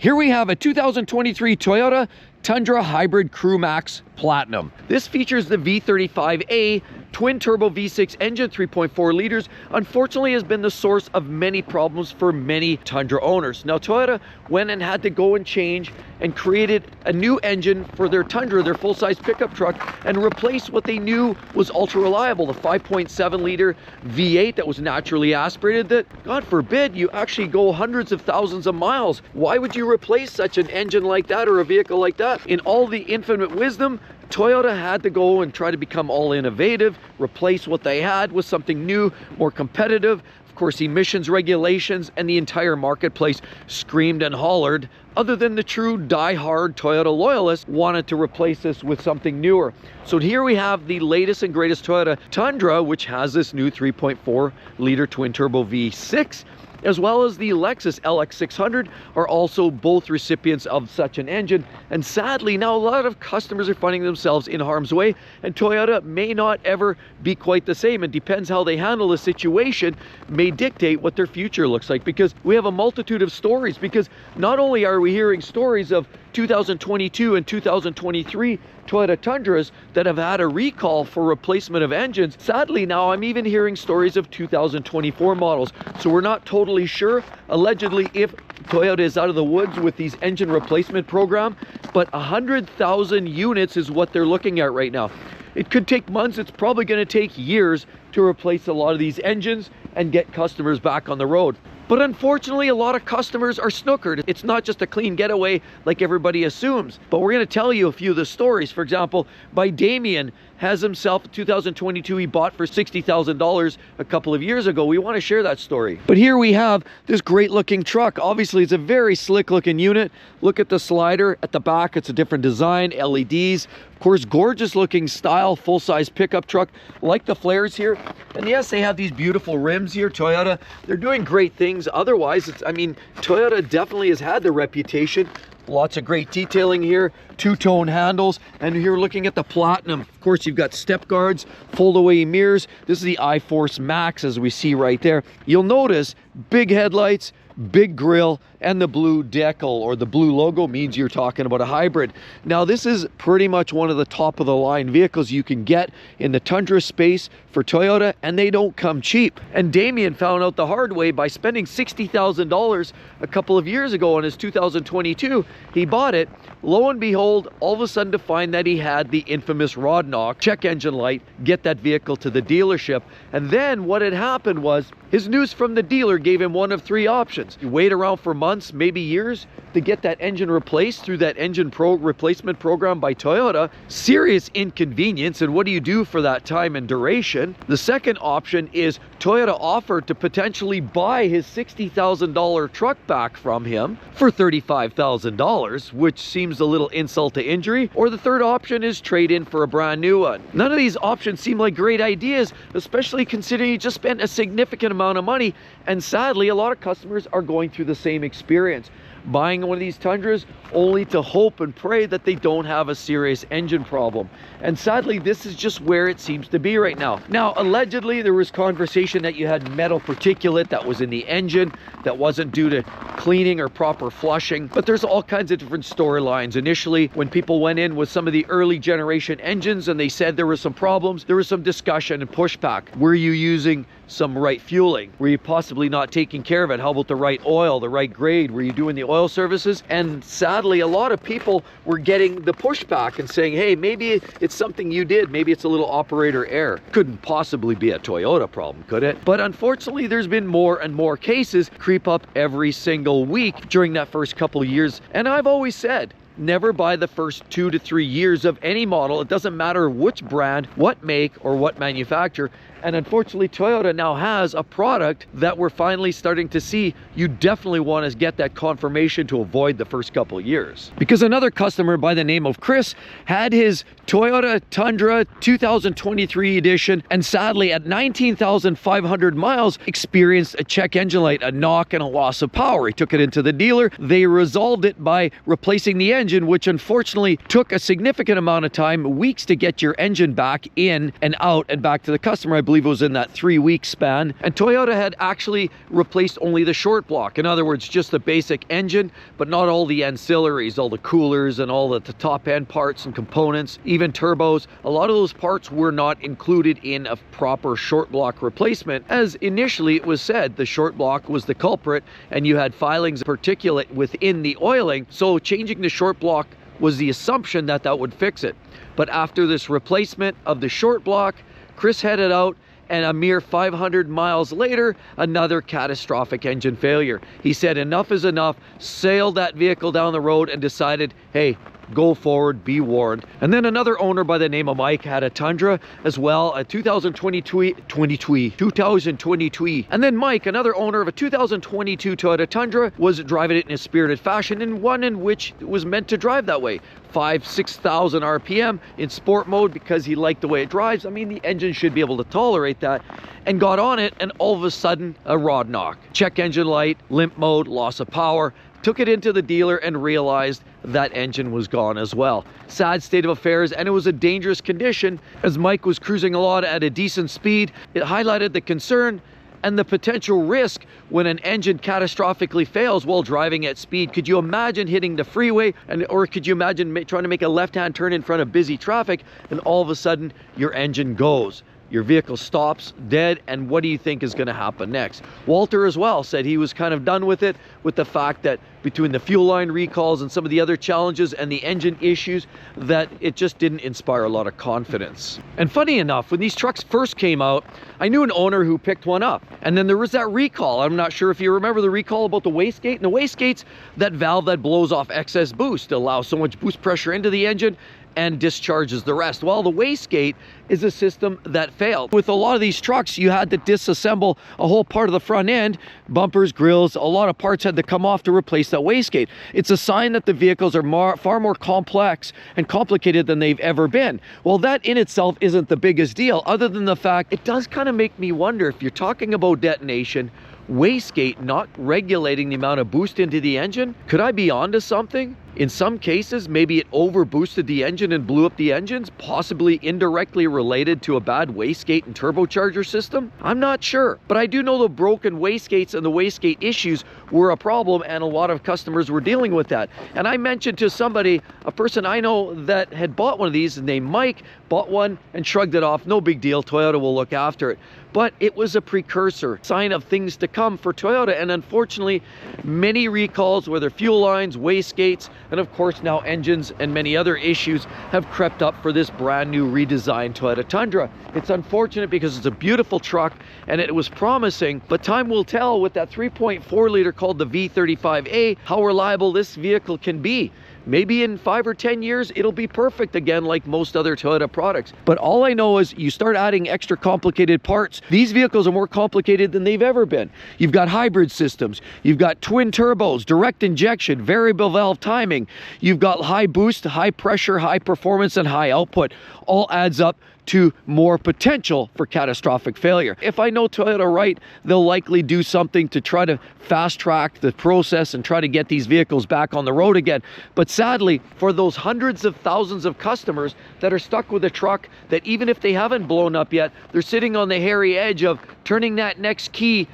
Here we have a 2023 Toyota Tundra Hybrid Crewmax Platinum. This features the V35A twin turbo V6 engine, 3.4 liters. Unfortunately has been the source of many problems for many Tundra owners. Now Toyota went and had to go and change and created a new engine for their Tundra, their full-size pickup truck, and replaced what they knew was ultra reliable, the 5.7 liter V8 that was naturally aspirated, that God forbid you actually go hundreds of thousands of miles. Why would you replace such an engine like that or a vehicle like that? In all the infinite wisdom, Toyota had to go and try to become all innovative, replace what they had with something new, more competitive. Of course, emissions regulations and the entire marketplace screamed and hollered. Other than the true die-hard Toyota loyalists wanted to replace this with something newer. So here we have the latest and greatest Toyota Tundra, which has this new 3.4 liter twin turbo V6, as well as the Lexus LX600 are also both recipients of such an engine. And sadly, now a lot of customers are finding themselves in harm's way, and Toyota may not ever be quite the same. It depends how they handle the situation, may dictate what their future looks like, because we have a multitude of stories. Because not only are we hearing stories of 2022 and 2023 Toyota Tundras that have had a recall for replacement of engines. Sadly, now I'm even hearing stories of 2024 models. So we're not totally sure, allegedly, if Toyota is out of the woods with these engine replacement program, but 100,000 units is what they're looking at right now. It could take months, it's probably going to take years to replace a lot of these engines and get customers back on the road. But unfortunately, a lot of customers are snookered. It's not just a clean getaway like everybody assumes. But we're going to tell you a few of the stories. For example, by Damien has himself a 2022 he bought for $60,000 a couple of years ago. We want to share that story. But here we have this great looking truck. Obviously, it's a very slick looking unit. Look at the slider at the back. It's a different design, LEDs. Of course, gorgeous looking style, full-size pickup truck, like the flares here. And yes, they have these beautiful rims here, Toyota. They're doing great things. Otherwise, I mean, Toyota definitely has had the reputation. Lots of great detailing here, two-tone handles, and here looking at the Platinum. Of course, you've got step guards, fold-away mirrors. This is the iForce Max, as we see right there. You'll notice big headlights, big grille, and the blue decal, or the blue logo, means you're talking about a hybrid. Now, this is pretty much one of the top of the line vehicles you can get in the Tundra space for Toyota, and they don't come cheap. And Damien found out the hard way by spending $60,000 a couple of years ago on his 2022. He bought it. Lo and behold, all of a sudden to find that he had the infamous rod knock, check engine light, get that vehicle to the dealership. And then what had happened was his news from the dealer gave him one of three options. You wait around for months, maybe years, to get that engine replaced through that engine replacement program by Toyota. Serious inconvenience, and what do you do for that time and duration? The second option is Toyota offered to potentially buy his $60,000 truck back from him for $35,000, which seems a little insult to injury. Or the third option is trade in for a brand new one. None of these options seem like great ideas, especially considering you just spent a significant amount of money. And sadly, a lot of customers are going through the same experience, buying one of these Tundras only to hope and pray that they don't have a serious engine problem. And sadly, this is just where it seems to be right now. Now, allegedly, there was conversation that you had metal particulate that was in the engine that wasn't due to cleaning or proper flushing. But there's all kinds of different storylines. Initially, when people went in with some of the early generation engines and they said there were some problems, there was some discussion and pushback. Were you using some right fueling? Were you possibly not taking care of it? How about the right oil, the right grade? Were you doing the oil services? And sadly, a lot of people were getting the pushback and saying, hey, maybe it's something you did. Maybe it's a little operator error. Couldn't possibly be a Toyota problem, could it? But unfortunately, there's been more and more cases creep up every single week during that first couple of years. And I've always said, never buy the first 2 to 3 years of any model. It doesn't matter which brand, what make, or what manufacturer. And unfortunately, Toyota now has a product that we're finally starting to see. You definitely want to get that confirmation to avoid the first couple of years. Because another customer by the name of Chris had his Toyota Tundra 2023 edition, and sadly at 19,500 miles experienced a check engine light, a knock, and a loss of power. He took it into the dealer. They resolved it by replacing the engine, which unfortunately took a significant amount of time, weeks, to get your engine back in and out and back to the customer. I believe believe it was in that 3-week span. And Toyota had actually replaced only the short block. In other words, just the basic engine, but not all the ancillaries, all the coolers and all the top end parts and components, even turbos. A lot of those parts were not included in a proper short block replacement. As initially it was said, the short block was the culprit and you had filings of particulate within the oiling. So changing the short block was the assumption that that would fix it. But after this replacement of the short block, Chris headed out, and a mere 500 miles later, another catastrophic engine failure. He said enough is enough, sailed that vehicle down the road and decided, hey, go forward, be warned. And then another owner by the name of Mike had a Tundra as well, a 2022. And then Mike, another owner of a 2022 Toyota Tundra, was driving it in a spirited fashion, and one in which it was meant to drive that way. 6,000 RPM in sport mode because he liked the way it drives. I mean, the engine should be able to tolerate that. And got on it, and all of a sudden, a rod knock. Check engine light, limp mode, loss of power. Took it into the dealer and realized that engine was gone as well. Sad state of affairs, and it was a dangerous condition as Mike was cruising along at a decent speed. It highlighted the concern and the potential risk when an engine catastrophically fails while driving at speed. Could you imagine hitting the freeway, or could you imagine trying to make a left-hand turn in front of busy traffic, and all of a sudden your engine goes? Your vehicle stops dead, and what do you think is going to happen next? Walter as well said he was kind of done with it, with the fact that between the fuel line recalls and some of the other challenges and the engine issues, that it just didn't inspire a lot of confidence. And funny enough, when these trucks first came out, I knew an owner who picked one up. And then there was that recall. I'm not sure if you remember the recall about the wastegate. And the wastegate's that valve that blows off excess boost, allows so much boost pressure into the engine and discharges the rest. Well, the wastegate is a system that failed. With a lot of these trucks, you had to disassemble a whole part of the front end, bumpers, grills, a lot of parts had to come off to replace that wastegate. It's a sign that the vehicles are far more complex and complicated than they've ever been. Well, that in itself isn't the biggest deal, other than the fact it does kind of make me wonder, if you're talking about detonation, wastegate not regulating the amount of boost into the engine, could I be onto something? In some cases, maybe it over boosted the engine and blew up the engines, possibly indirectly related to a bad wastegate and turbocharger system. I'm not sure, but I do know the broken wastegates and the wastegate issues were a problem, and a lot of customers were dealing with that. And I mentioned to somebody, a person I know that had bought one of these, named Mike, bought one and shrugged it off. No big deal, Toyota will look after it. But it was a precursor, sign of things to come for Toyota. And unfortunately, many recalls, whether fuel lines, wastegates, and of course now engines and many other issues, have crept up for this brand new redesigned Toyota Tundra. It's unfortunate because it's a beautiful truck and it was promising, but time will tell with that 3.4 liter called the V35A, how reliable this vehicle can be. Maybe in 5 or 10 years, it'll be perfect again, like most other Toyota products. But all I know is you start adding extra complicated parts. These vehicles are more complicated than they've ever been. You've got hybrid systems. You've got twin turbos, direct injection, variable valve timing. You've got high boost, high pressure, high performance, and high output. All adds up to more potential for catastrophic failure. If I know Toyota right, they'll likely do something to try to fast track the process and try to get these vehicles back on the road again. But sadly, for those hundreds of thousands of customers that are stuck with a truck that even if they haven't blown up yet, they're sitting on the hairy edge of turning that key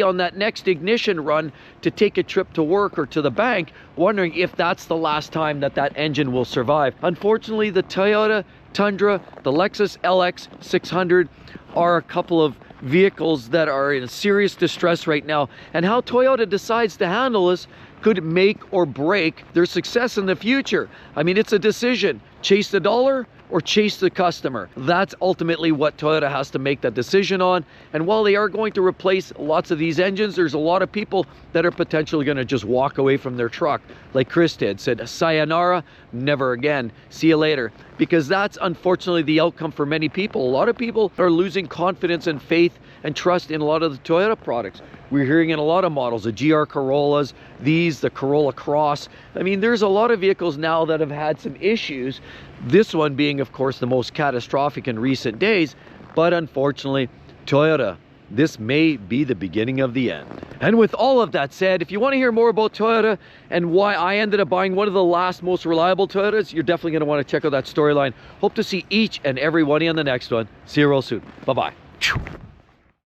on that next ignition run to take a trip to work or to the bank, wondering if that's the last time that that engine will survive. Unfortunately, the Toyota Tundra, the Lexus LX 600 are a couple of vehicles that are in serious distress right now, and how Toyota decides to handle this could make or break their success in the future. I mean, it's a decision. Chase the dollar or chase the customer. That's ultimately what Toyota has to make that decision on. And while they are going to replace lots of these engines, there's a lot of people that are potentially going to just walk away from their truck, like Chris did, said sayonara, never again, see you later. Because that's unfortunately the outcome for many people. A lot of people are losing confidence and faith and trust in a lot of the Toyota products. We're hearing in a lot of models, the GR Corollas, the Corolla Cross. I mean, there's a lot of vehicles now that have had some issues. This one being, of course, the most catastrophic in recent days. But unfortunately, Toyota, this may be the beginning of the end. And with all of that said, if you want to hear more about Toyota and why I ended up buying one of the last most reliable Toyotas, you're definitely going to want to check out that storyline. Hope to see each and every one of you on the next one. See you real soon. Bye-bye.